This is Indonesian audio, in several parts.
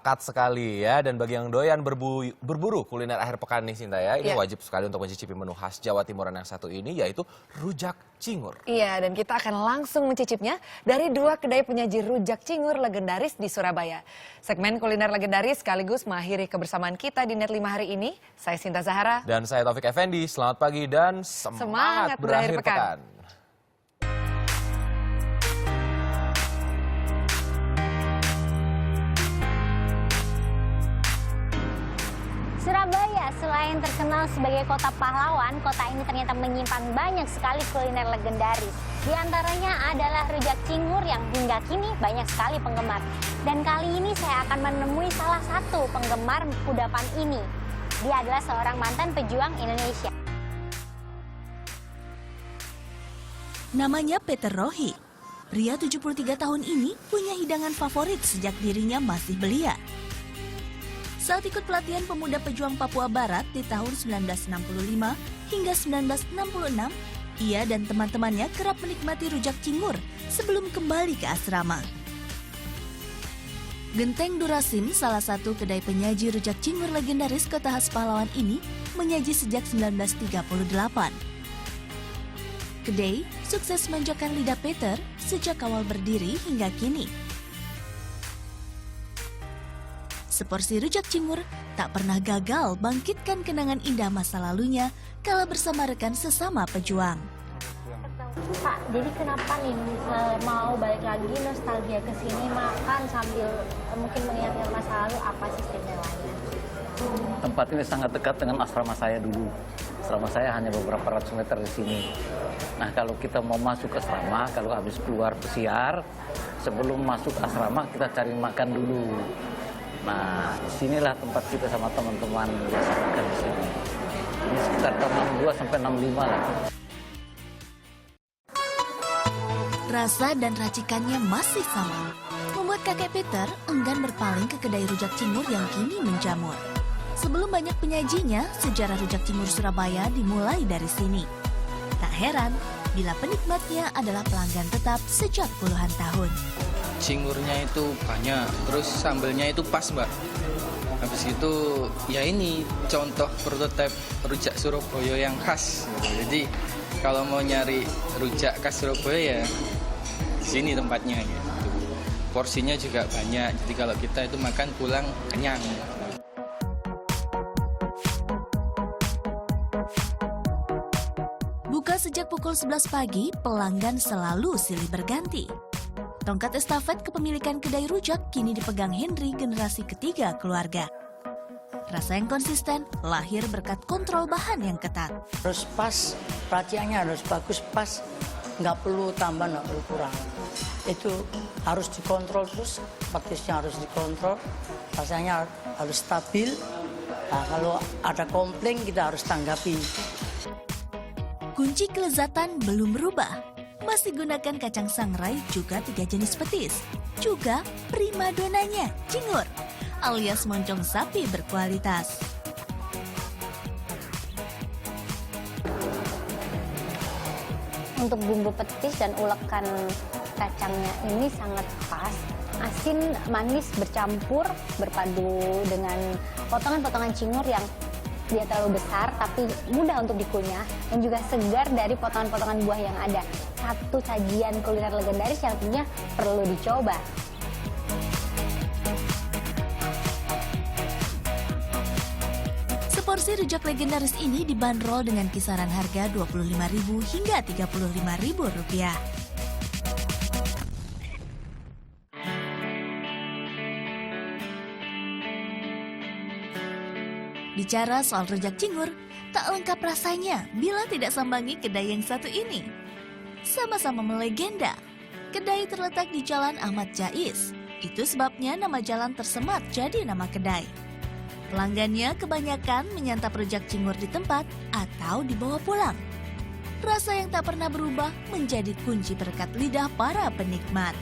lekat sekali ya. Dan bagi yang doyan berburu kuliner akhir pekan nih Sinta ya, ini wajib sekali untuk mencicipi menu khas Jawa Timuran yang satu ini, yaitu rujak cingur. Iya, dan kita akan langsung mencicipnya dari dua kedai penyaji rujak cingur legendaris di Surabaya. Segmen kuliner legendaris sekaligus mengakhiri kebersamaan kita di Net 5 hari ini. Saya Sinta Zahara. Dan saya Taufik Effendi. Selamat pagi dan semangat berakhir pekan. Surabaya selain terkenal sebagai kota pahlawan, kota ini ternyata menyimpan banyak sekali kuliner legendaris. Di antaranya adalah rujak cingur yang hingga kini banyak sekali penggemar. Dan kali ini saya akan menemui salah satu penggemar kudapan ini. Dia adalah seorang mantan pejuang Indonesia. Namanya Peter Rohi. Pria 73 tahun ini punya hidangan favorit sejak dirinya masih belia. Saat ikut pelatihan pemuda pejuang Papua Barat di tahun 1965 hingga 1966, ia dan teman-temannya kerap menikmati rujak cingur sebelum kembali ke asrama. Genteng Durasim, salah satu kedai penyaji rujak cingur legendaris kota khas pahlawan ini, menyaji sejak 1938. Kedai sukses memanjakan lidah Peter sejak awal berdiri hingga kini. Seporsi rujak cingur tak pernah gagal bangkitkan kenangan indah masa lalunya kala bersama rekan sesama pejuang. Pak, jadi kenapa nih mau balik lagi nostalgia ke sini makan sambil mungkin mengingat masa lalu, apa sih istimewanya? Tempat ini sangat dekat dengan asrama saya dulu. Asrama saya hanya beberapa ratus meter di sini. Nah, kalau kita mau masuk ke asrama, kalau habis keluar pesiar, sebelum masuk asrama kita cari makan dulu. Nah, sinilah tempat kita sama teman-teman biasa makan di sini. Ini sekitar tahun 62 sampai 65 lah. Rasa dan racikannya masih sama, membuat kakek Peter enggan berpaling ke kedai rujak cingur yang kini menjamur. Sebelum banyak penyajinya, sejarah rujak cingur Surabaya dimulai dari sini. Tak heran bila penikmatnya adalah pelanggan tetap sejak puluhan tahun. Cingurnya itu banyak, terus sambelnya itu pas mbak. Habis itu ya ini contoh prototipe rujak Surabaya yang khas gitu. Jadi kalau mau nyari rujak khas Surabaya ya sini tempatnya gitu. Porsinya juga banyak, jadi kalau kita itu makan pulang kenyang. Buka sejak pukul 11 pagi, pelanggan selalu silih berganti. Tongkat estafet kepemilikan kedai rujak kini dipegang Henry, generasi ketiga keluarga. Rasa yang konsisten lahir berkat kontrol bahan yang ketat. Harus pas, raciannya harus bagus, pas. Nggak perlu tambah, nggak perlu kurang. Itu harus dikontrol terus, petisnya harus dikontrol, rasanya harus stabil. Nah, kalau ada komplain kita harus tanggapi. Kunci kelezatan belum berubah. Masih gunakan kacang sangrai, juga 3 jenis petis. Juga primadonanya, cingur, alias moncong sapi berkualitas. Untuk bumbu petis dan ulekan kacangnya ini sangat pas. Asin, manis bercampur, berpadu dengan potongan-potongan cingur yang dia terlalu besar tapi mudah untuk dikunyah dan juga segar dari potongan-potongan buah yang ada. Satu sajian kuliner legendaris yang tentunya perlu dicoba. Seporsi rujak legendaris ini dibanderol dengan kisaran harga Rp25.000 hingga Rp35.000. Bicara soal rujak cingur, tak lengkap rasanya bila tidak sambangi kedai yang satu ini. Sama-sama melegenda, kedai terletak di Jalan Ahmad Jais. Itu sebabnya nama jalan tersemat jadi nama kedai. Pelanggannya kebanyakan menyantap rujak cingur di tempat atau dibawa pulang. Rasa yang tak pernah berubah menjadi kunci perekat lidah para penikmat.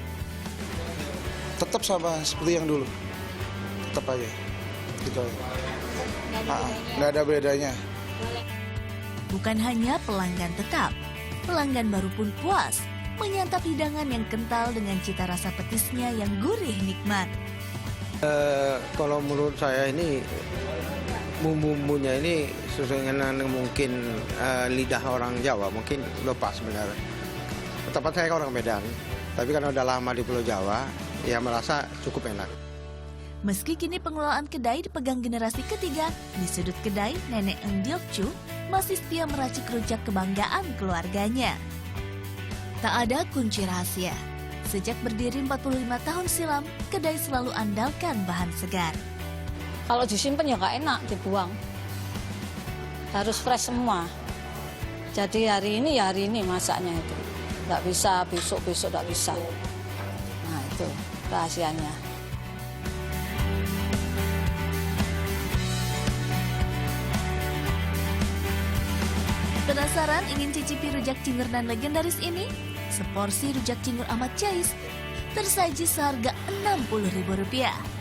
Tetap sama seperti yang dulu, tetap aja, gitu aja. Nggak ada bedanya. Bukan hanya pelanggan tetap, pelanggan baru pun puas menyantap hidangan yang kental dengan cita rasa petisnya yang gurih nikmat. Kalau menurut saya ini bumbu-bumbunya ini sesuai dengan mungkin lidah orang Jawa, mungkin lepas sebenarnya. Tempat saya kan orang Medan, tapi karena udah lama di Pulau Jawa, ya merasa cukup enak. Meski kini pengelolaan kedai dipegang generasi ketiga, di sudut kedai Nenek Engdiok Chu masih setia meracik rujak kebanggaan keluarganya. Tak ada kunci rahasia. Sejak berdiri 45 tahun silam, kedai selalu andalkan bahan segar. Kalau disimpan ya nggak enak dibuang. Harus fresh semua. Jadi hari ini ya hari ini masaknya itu. Nggak bisa besok-besok nggak bisa. Nah itu rahasianya. Penasaran ingin cicipi rujak cingur dan legendaris ini? Seporsi rujak cingur Ahmad Jais tersaji seharga Rp60.000.